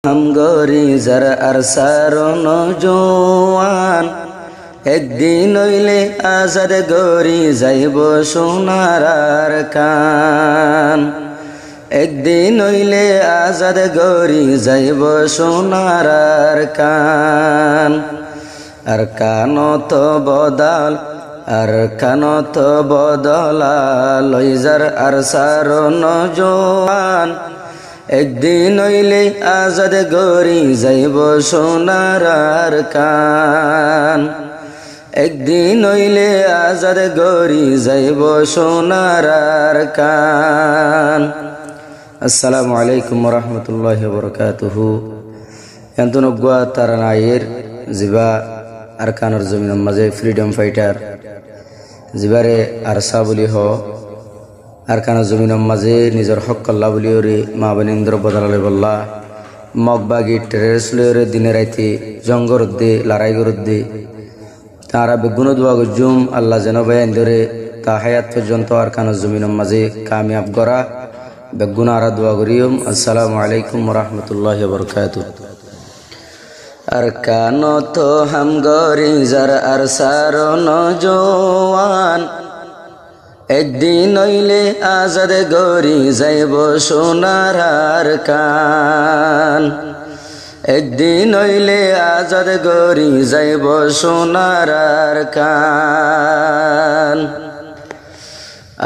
हम गोरी जर अरसारो नौजवान একদিন হইলে আজাদ গরি যাইব সোনার কান একদিন হইলে আজাদ গরি যাইব সোনার কান আর কানত বদল আর কানত বদলা লইজার আর সারো নজওয়ান একদিন হইলে আজাদ গরি যাইব সোনার কান একদিন হইলে আজাদ গরি যাইব সোনার কান। আসসালামু আলাইকুম ওয়া রাহমাতুল্লাহি ওয়া বারাকাতুহু। এন্তনগুয়া তারানায়ের জিবা আরকানুর জমিনের মাঝে ফ্রিডম ফাইটার জিবারে আরসা বলি হ আরকানুর জমিনের মাঝে নিজের হক আল্লাহ বলি ওরে মা বনেন্দ্র বদলালে বল্লা মগবাগি টেরেসলে দিনে রাইতে জঙ্গরদ্দে লড়াই গরদ্দে তারা বেগুন দোয়া গজুম আল্লাহ যেন বয়ান ধরে তা হায়াত পর্যন্ত আরকানুর জমিনের মাঝে কামিয়াব করা বেগুন আরা দোয়া করিম। আসসালামু আলাইকুম ওয়া রাহমাতুল্লাহি ওয়া বারাকাতুহু। अरकानत हम गरी जर अरसारो नौजवान একদিন হইলে আজাদ গরি যাইব সোনার কান একদিন হইলে আজাদ গরি যাইব সোনার কান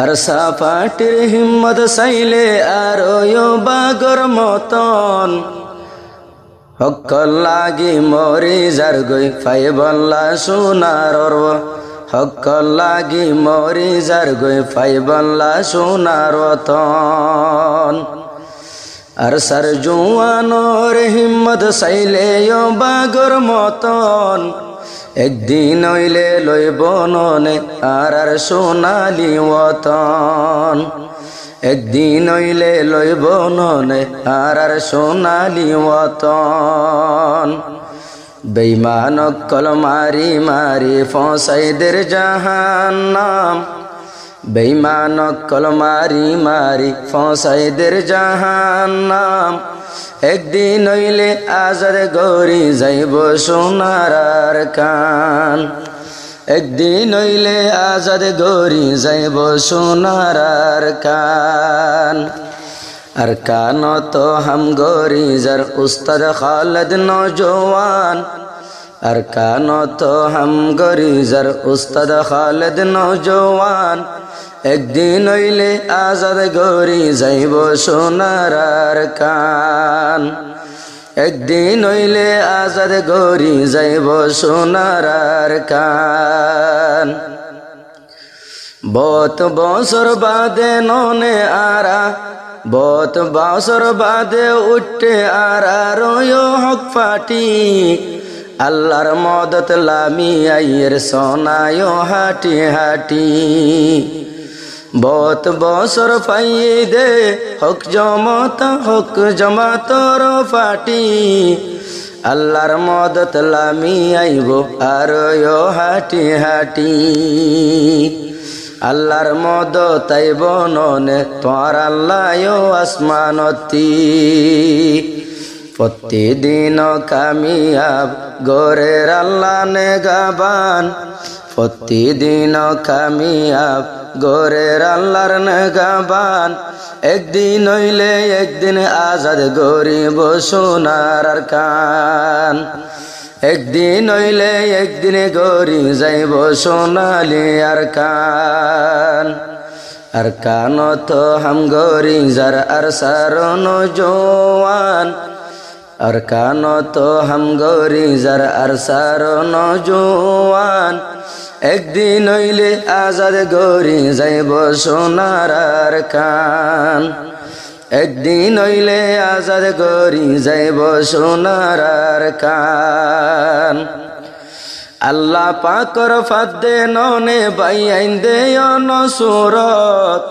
আর সাপাটির হিম্মত চাইলে আর বাগর মতন হক্কল লাগি মরি যার গই ফাই বল্লা সোনার হক্কল লাগি মরি যার গই ফাই বল্লা সোনার রতন আর সার জুয়ানোর হিম্মত চাইলে বাগর মতন একদিন হইলে লইব ননে আর সোনালি ওতন একদিন হইলে লইব ননে আর সোনালি ওতন বেঈমান কল মারি মারি ফসাইদের জাহান্নাম বেঈমান কল মারি মারি ফসাইদের জাহান্নাম একদিন হইলে আজাদ গরি যাইব সোনার কান একদিন হইলে আজাদ গরি যাইব সোনার কান আর কানত হাম গরি যার উস্তাদ খালেদ নওজওয়ান আর কানত হাম গরি যার উস্তাদ খালেদ নওজওয়ান একদিন হইলে আজাদ গরি যাইব সোনার কান একদিন হইলে আজাদ গরি যাইব সোনার কান বহুত বছর বাদে ননে আরা বহুত বছর বাদে উঠে আরা রয়ো হক ফাটি আল্লাহর মদত লামি আইয়ের সোনায় হাটি হাটি বহুত বছর পাইয়ে দে হক জমাতর ফাটি আল্লাহর মদত লামি আইব আর হাটি হাটি আল্লাহর মদত আইব ননে তোর আল্লাহ আসমানতি প্রতিদিন কামিয়াব গোরের আল্লাহ নে গাবান প্রতিদিন কামিয়াব গোরের আল্লাহর নেগাবান একদিন হইলে একদিন আজাদ গরিব সোনার কান একদিন হইলে একদিন গরি যাইব সোনালি আর কান আর কানত হাম গরি যার আর সারো নওজওয়ান আর কানত হাম গরি যার আর সারো নওজওয়ান একদিন হইলে আজাদ গরি যাইব সোনার কান একদিন হইলে আজাদ গরি যাইব সোনার কান আল্লাহ পাকর ফাদে ননে বাইআইন দে নসুরত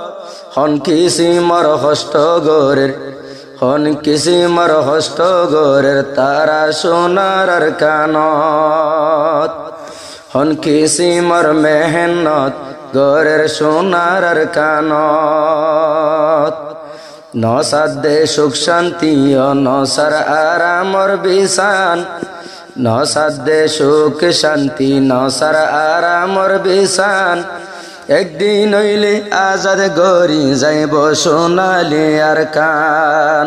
হন কিসিমর হষ্ট গরের হন কিসিমর হষ্ট গরের তারা সোনার কানত হন কিসিমর মেহনত গরের সোনার কানত নসাদে সুখ শান্তি ও নসার আরামর বিছান নসাদে সুখ শান্তি নসার আরামর বিছান একদিন হইলে আজাদ গরি যাইব সোনালি আর কান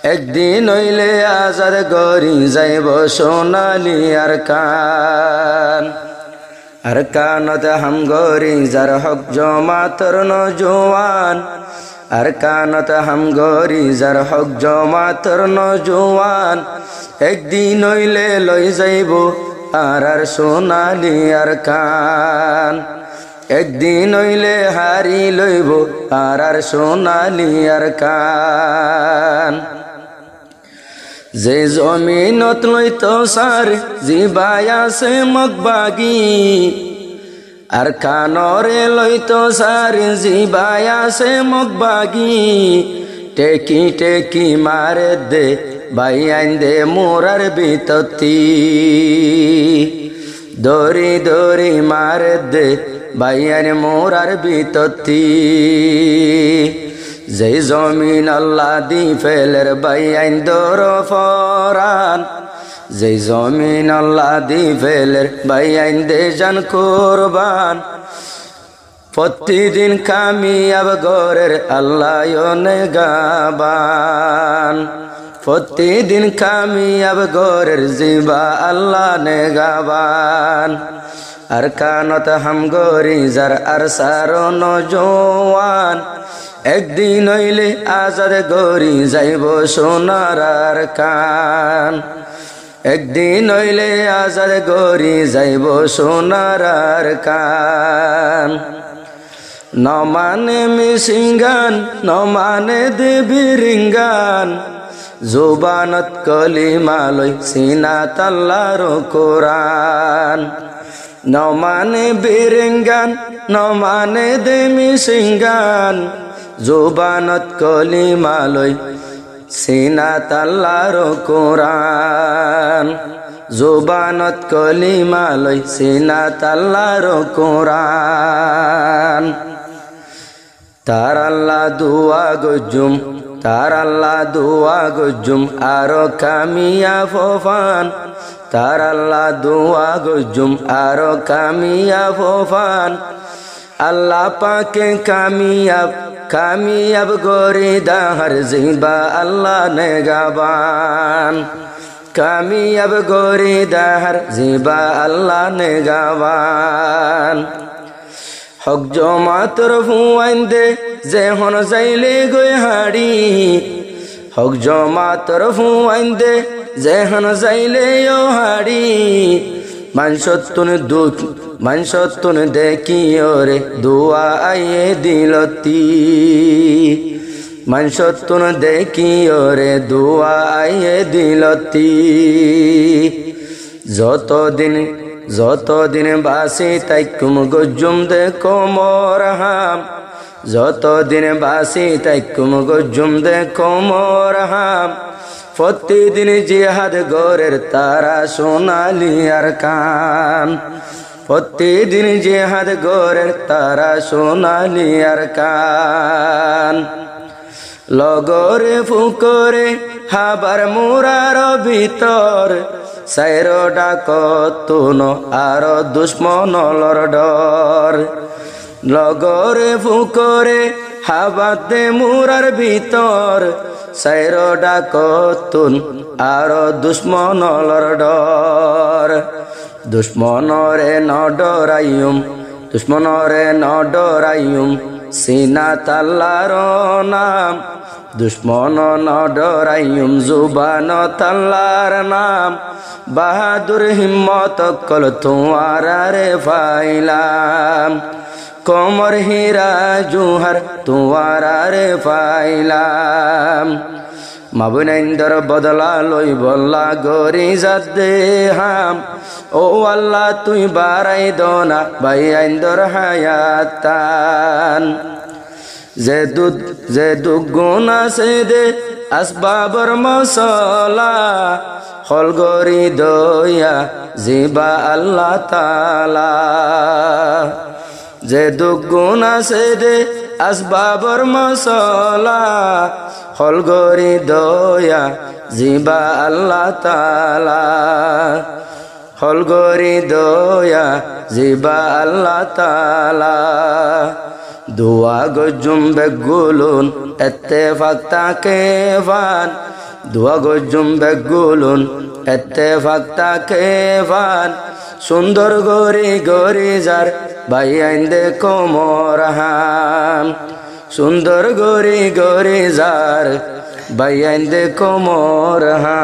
একদিন হইলে আজাদ গরি যাইব সোনালি আর কান আর কানত হাম গরি যার হক জমাতর নজওয়ান আর কানত হাম গরি যার হক জমাতর নজওয়ান একদিন হইলে লই যাইব আর সোনালি আর কান একদিন হইলে হারি লইব আর সোনালি আর কান যে জমিনত লইতো সার জিবাই আছে মগবাগি আর কানরে লইতো সার জিবাই আছে মগবাগি টেকি টেকি মারে দে বাই আইন দে মোরার বিততি দরি দরি মারে দে বাই আইন মোরার বিততি যেই জমিন আল্লাহ দি ফেলের বাই আইন দর ফরান যেই জমিন আল্লাহ দি ফেলের বাই আইন দে জান কুরবান প্রতিদিন কামিয়াব গরের আল্লাহ নেগাবান প্রতিদিন কামিয়াব গরের জিবা আল্লাহ নেগাবান আর কানত হাম গরি যার আর সারো নজওয়ান একদিন হইলে আজাদ গরি যাইব সোনার আর কান একদিন হইলে আজাদ গরি যাইব সোনার আর কান নমানে মিসিঙ্গান নমানে দেবী রিঙ্গান জুবানত কলিমালয় সিনাত আল্লাহর কোরআন নমানে বিরিঙ্গান নমানে দেমি সিঙ্গান জুবানত কলিমালয় সিনাত আল্লাহর কোরআন জুবানত কলিমালয় সিনাত আল্লাহর কোরআন তার আল্লাহ দুয়া গজুম তার আল্লাহ দুয়া গজুম আরো কামিয়া ফোফান তার আল্লাহ দুয়া গজুম আরো কামিয়া ফোফান আল্লাহ পাকে কামিয়াব কামিয়াব গরি দাহর জিবা আল্লাহ নেগাবান কামিয়াব গরি দাহর জিবা আল্লাহ নেগাবান হক জমাতর ফুয়াইন দে যে হন যাইলে গই হাড়ি হক জমাতর ফুয়াইন দে যে হন যাইলে ও হাড়ি মানসতুন দেখি ওরে দুয়া আইয়ে দিলতি মানসতুন দেখি ওরে দুয়া আইয়ে দিলতি যতদিন বাসি তাইকুম গজুম দেখো মোর হাম যতদিন বাসি তাইকুম গজুম দেখো মোর হাম প্রতিদিন জিহাদ গরের তারা সোনালি আর কান প্রতিদিন জিহাদ গরের তারা সোনালি আর কান লগরে ফুকরে হাবার মুরার ভিতর সাইরো ডাকতুন আর দুশ্মনলর ডর লগরে ফুকরে হাবাতে মুরার ভিতর সাইরো ডাকতুন আর দুশ্মনলর ডর দুশ্মনরে নডরাইম সিনাত আল্লাহর নাম দুশ্মন নডরাইম জুবানত আল্লাহর নাম বাহাদুর হিম্মত কল তোমারে ফাইলাম কমর হীরা জুহার তোমারে ফাইলাম মাবুনাইন্দর বদলা লই বল্লা গরি যাদে হাম ও আল্লাহ তুই বারাই দোনা ভাই আইন্দর হায়াতান যে দুগুণ আছে দে আসবাবর মশলা হল গরি দয়া জিবা আল্লাহ তালা যে দুগুণ আছে দে আসবাবর মশলা হল গরি দয়া জিবা আল্লাহ তাআলা হল গরি দয়া জিবা আল্লাহ তাআলা দোয়া গজুম বেগুলুন ইত্তেফাক তাকে ফান দোয়া গজুম বেগুলুন ইত্তেফাক তাকে ফান সুন্দর গরি গরি যার বাইয়াইন্দে কোমরহাম সুন্দর গরি গরি যার বাইয়াইন্দে কোমরহাম